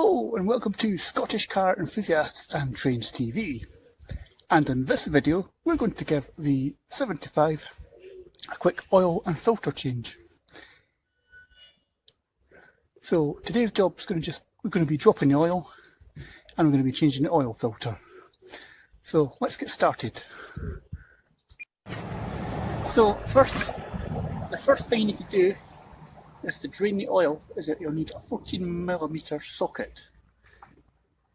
Hello and welcome to Scottish Car Enthusiasts and Trains TV, and in this video we're going to give the 75 a quick oil and filter change. So today's job is we're going to be dropping the oil and we're going to be changing the oil filter. So let's get started. So the first thing you need to do is to drain the oil. Is that you'll need a 14mm socket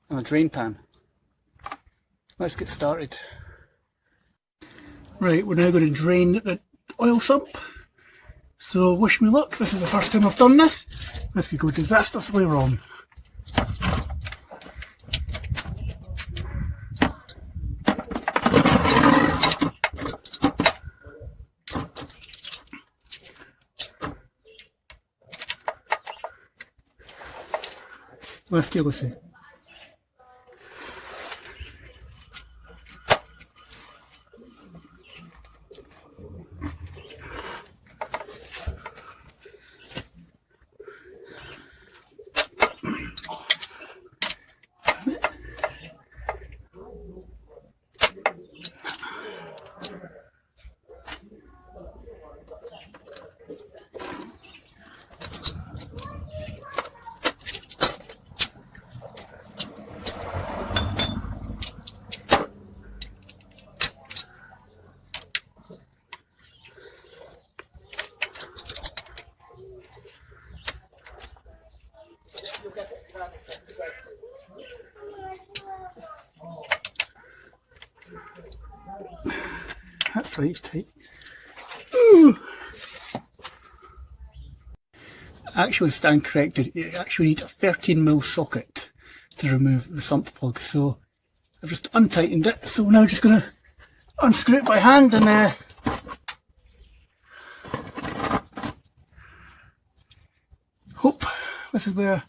and a drain pan. Let's get started. Right, we're now going to drain the oil sump. So wish me luck, this is the first time I've done this. This could go disastrously wrong. Lefty, Lucy. That's right, it's tight. Ooh. Actually stand corrected, you actually need a 13mm socket to remove the sump plug, so I've just untightened it, so now I'm just going to unscrew it by hand and hope this is where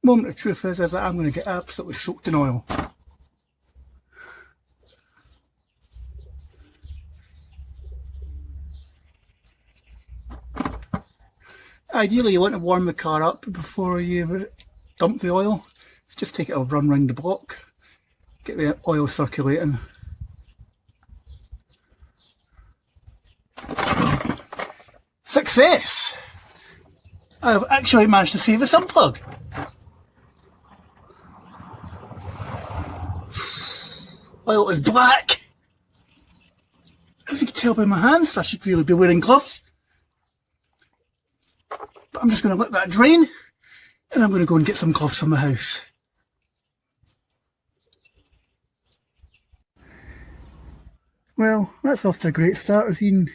moment of truth is that I'm going to get absolutely soaked in oil. Ideally you want to warm the car up before you dump the oil. So just take it a run round the block, get the oil circulating. Success! I've actually managed to save the sump plug. Oil is black! As you can tell by my hands, I should really be wearing gloves. But I'm just going to let that drain and I'm going to go and get some gloves from the house. Well, that's off to a great start, as Ian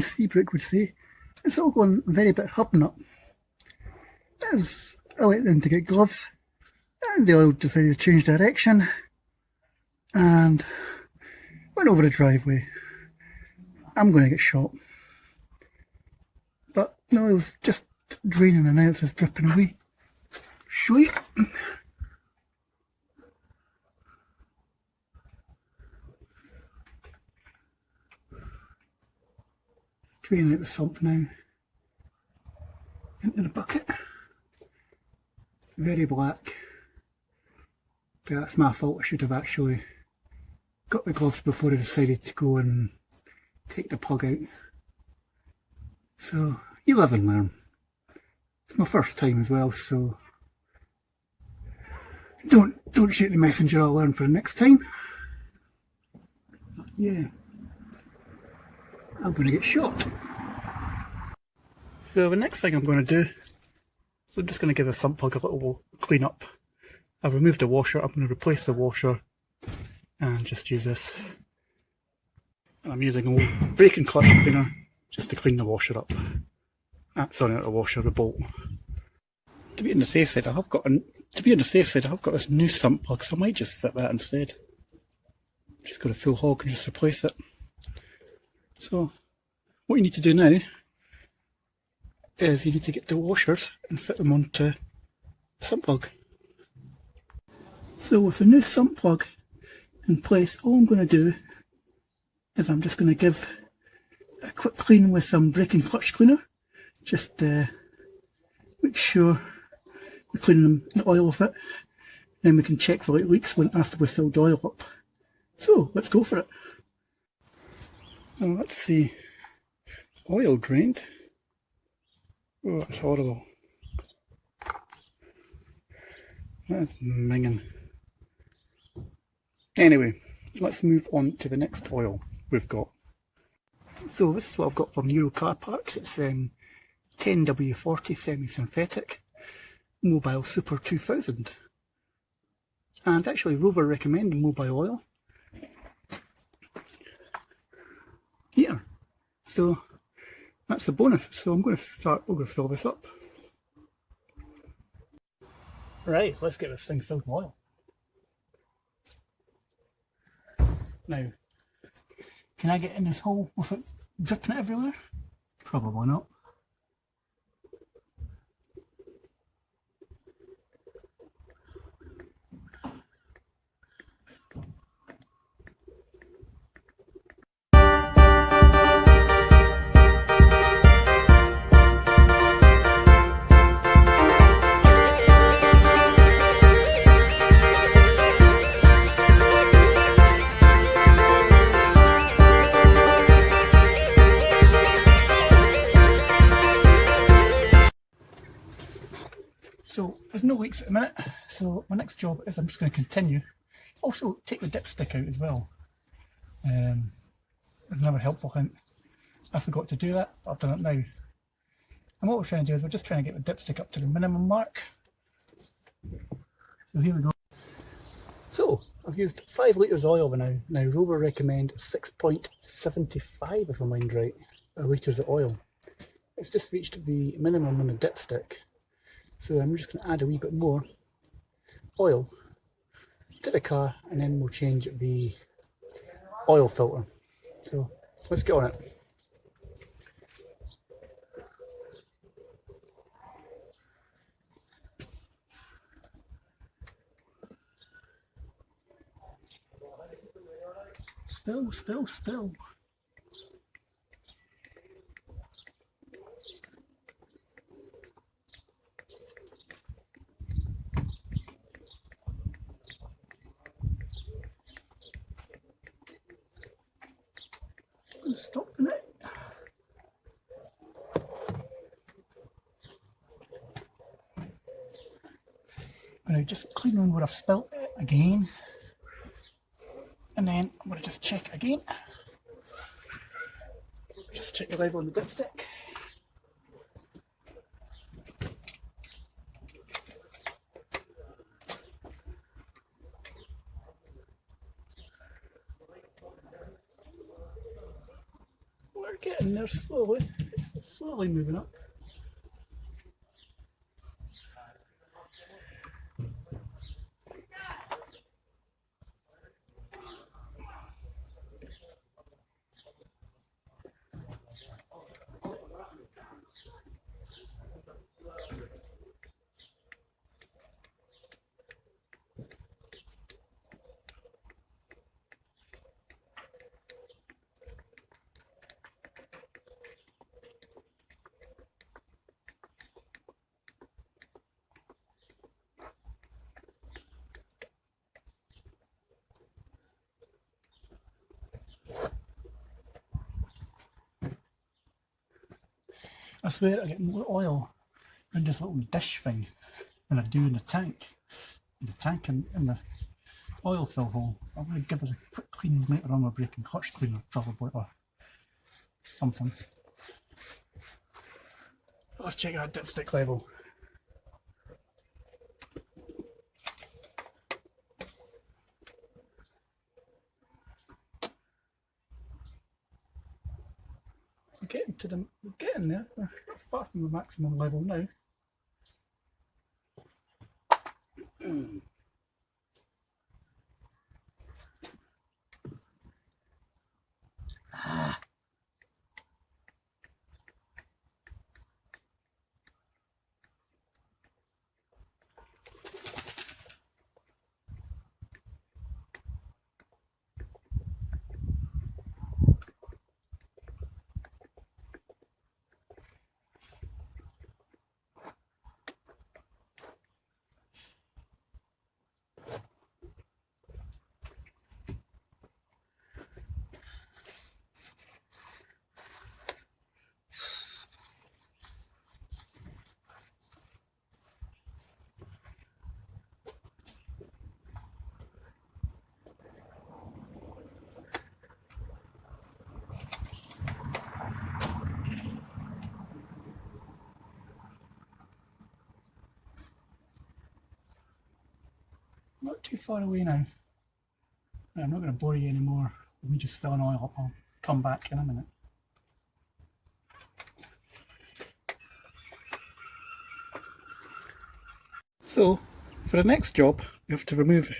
Seabrook would say. It's all going very bit hub-nut. As I went in to get gloves, and the oil decided to change direction and went over the driveway. I'm going to get shot. But no, it was just draining and now it's just dripping away. Show you. Draining out the sump now into the bucket. It's very black, but that's my fault. I should have actually got the gloves before I decided to go and take the plug out. So you live and learn. It's my first time as well, so don't shoot the messenger. I'll learn for the next time. Yeah, I'm going to get shot. So the next thing I'm going to do is I'm just going to give the sump plug a little clean up. I've removed the washer. I'm going to replace the washer and just use this. And I'm using a brake and clutch cleaner just to clean the washer up. Sorry, not the washer, the bolt. To be on the safe side, I have got this new sump plug, so I might just fit that instead. Just got a full hog and just replace it. So what you need to do now is you need to get the washers and fit them onto the sump plug. So with the new sump plug in place, all I'm going to do is I'm just going to give a quick clean with some brake and clutch cleaner. Just make sure we're cleaning the oil off it. Then we can check for leaks after we've filled oil up. So let's go for it. Now let's see. Oil drained. Oh, that's horrible. That's minging. Anyway, let's move on to the next oil we've got. So this is what I've got from Euro Car Parts. It's 10W40 semi-synthetic Mobile Super 2000. And actually Rover recommend mobile oil here. So that's a bonus. So we're going to fill this up. Right, let's get this thing filled with oil. Now, can I get in this hole without dripping it everywhere? Probably not. So there's no leaks at the minute, so my next job is I'm just going to continue. Also take the dipstick out as well. There's another helpful hint. I forgot to do that, but I've done it now. And what we're trying to do is we're just trying to get the dipstick up to the minimum mark. So here we go. So I've used 5 litres oil now. Now Rover recommend 6.75 if I mind right, litres of oil. It's just reached the minimum on the dipstick. So I'm just going to add a wee bit more oil to the car and then we'll change the oil filter. So let's get on it. Spill, spill, spill. Stop the net. I'm going to just clean on where I've spilt it again. And then I'm going to just check again. Just check the level on the dipstick. We're getting there slowly. It's slowly moving up. I swear I get more oil in this little dish thing than I do in the tank. In the tank and in the oil fill hole. I'm going to give this a quick clean later on. We're breaking clutch cleaner probably or something. Let's check that dipstick level. We're getting there. We're not far from the maximum level now. Not too far away now. I'm not going to bore you anymore. Let me just fill an oil up. I'll come back in a minute. So, for the next job, we have to remove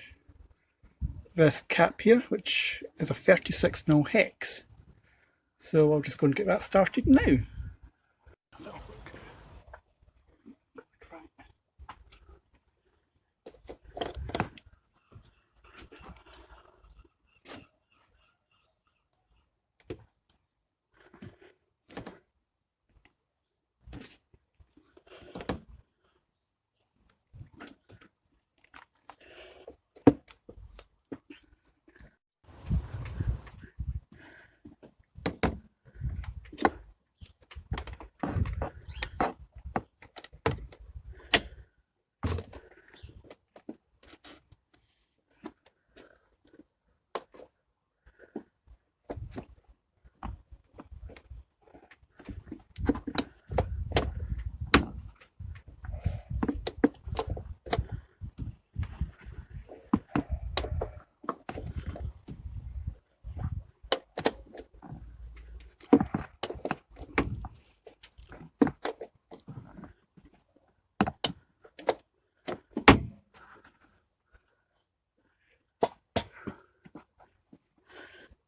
this cap here, which is a 36mm hex. So I'll just go and get that started now.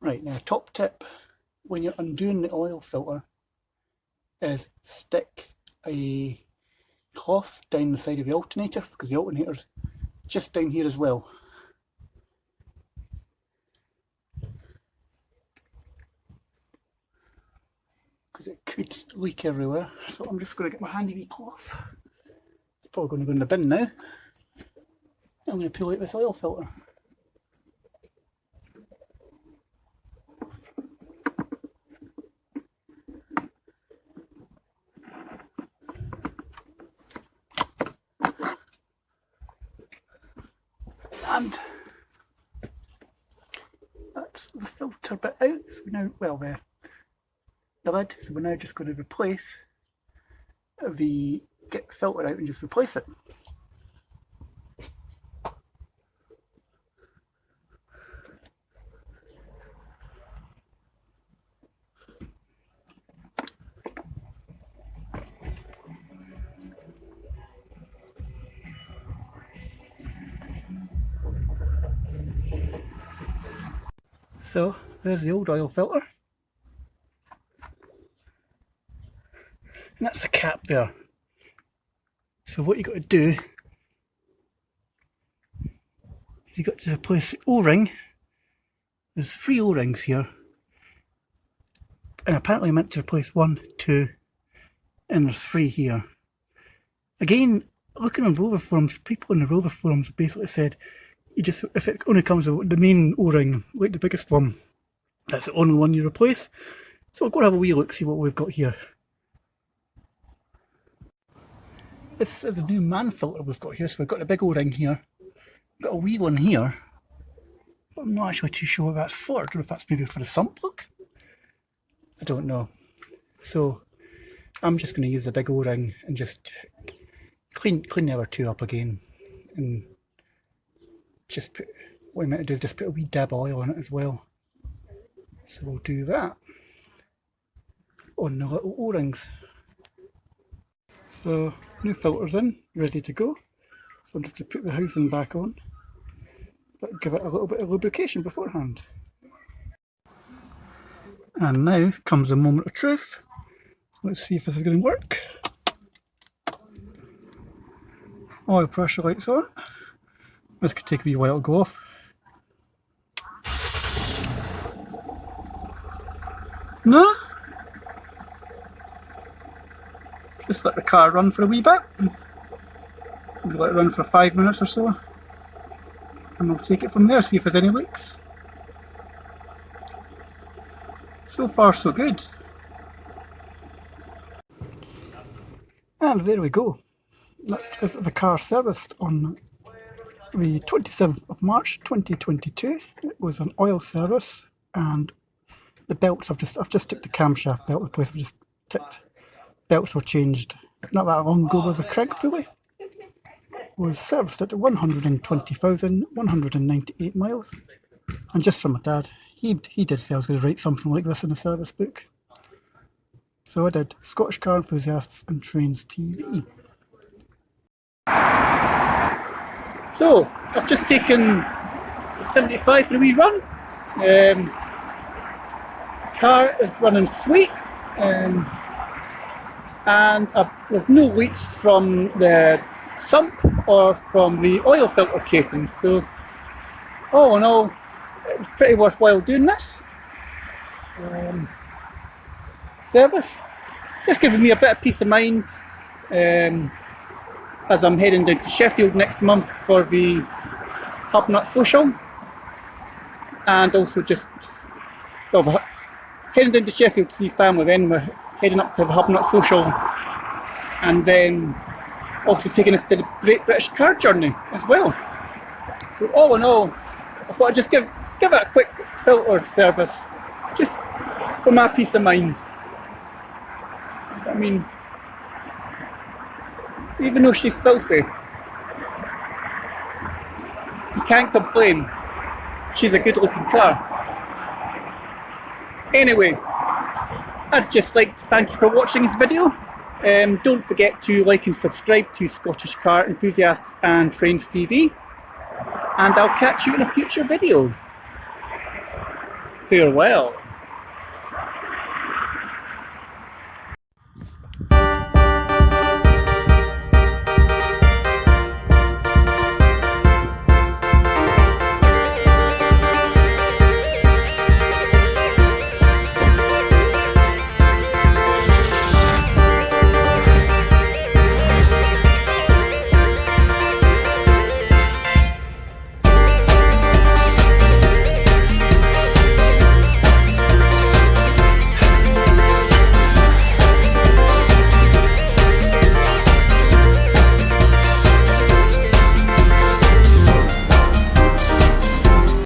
Right, now top tip when you're undoing the oil filter is stick a cloth down the side of the alternator, because the alternator's just down here as well. Because it could leak everywhere. So I'm just going to get my handy wee cloth. It's probably going to go in the bin now. I'm going to pull out this oil filter. And that's the filter bit out. So we now, well, the lid. So we're now just going to replace get the filter out and just replace it. So there's the old oil filter. And that's the cap there. So what you got to do, you got to replace the O-ring. There's 3 O-rings here. And apparently I meant to replace 1, 2, and there's 3 here. Again, looking on rover forums, people in the rover forums basically said, if it only comes with the main O-ring, like the biggest one, that's the only one you replace. So we'll go and have a wee look, see what we've got here. This is a new man filter we've got here, so we've got a big O-ring here. We've got a wee one here. But I'm not actually too sure what that's for. I don't know if that's maybe for the sump plug. I don't know. So I'm just going to use the big O-ring and just clean the other 2 up again. And just put, what I'm going to do is just put a wee dab of oil on it as well. So we'll do that on the little O-rings. So new filter's in, ready to go. So I'm just going to put the housing back on, but give it a little bit of lubrication beforehand. And now comes the moment of truth. Let's see if this is going to work. Oil pressure lights on. This could take a wee while to go off. No? Just let the car run for a wee bit. Maybe let it run for 5 minutes or so. And we'll take it from there, see if there's any leaks. So far so good. And there we go. That is the car serviced on the 27th of March 2022. It was an oil service, and the belts, I've just took the camshaft belt replaced. I've just ticked. Belts were changed not that long ago with a crank pulley. was serviced at 120,198 miles. And just from my dad, he did say I was going to write something like this in a service book. So I did. Scottish Car Enthusiasts and Trains TV. So, I've just taken 75 for a wee run. Car is running sweet. And with no leaks from the sump or from the oil filter casing. So, all in all, it was pretty worthwhile doing this. Service. Just giving me a bit of peace of mind as I'm heading down to Sheffield next month for the Hubnut Social, and also heading down to Sheffield to see family. Then we're heading up to the Hubnut Social, and then also taking us to the Great British Car Journey as well. So all in all, I thought I'd just give it a quick filter service, just for my peace of mind. I mean, even though she's filthy, you can't complain. She's a good looking car. Anyway, I'd just like to thank you for watching this video. Don't forget to like and subscribe to Scottish Car Enthusiasts and Trains TV. And I'll catch you in a future video. Farewell.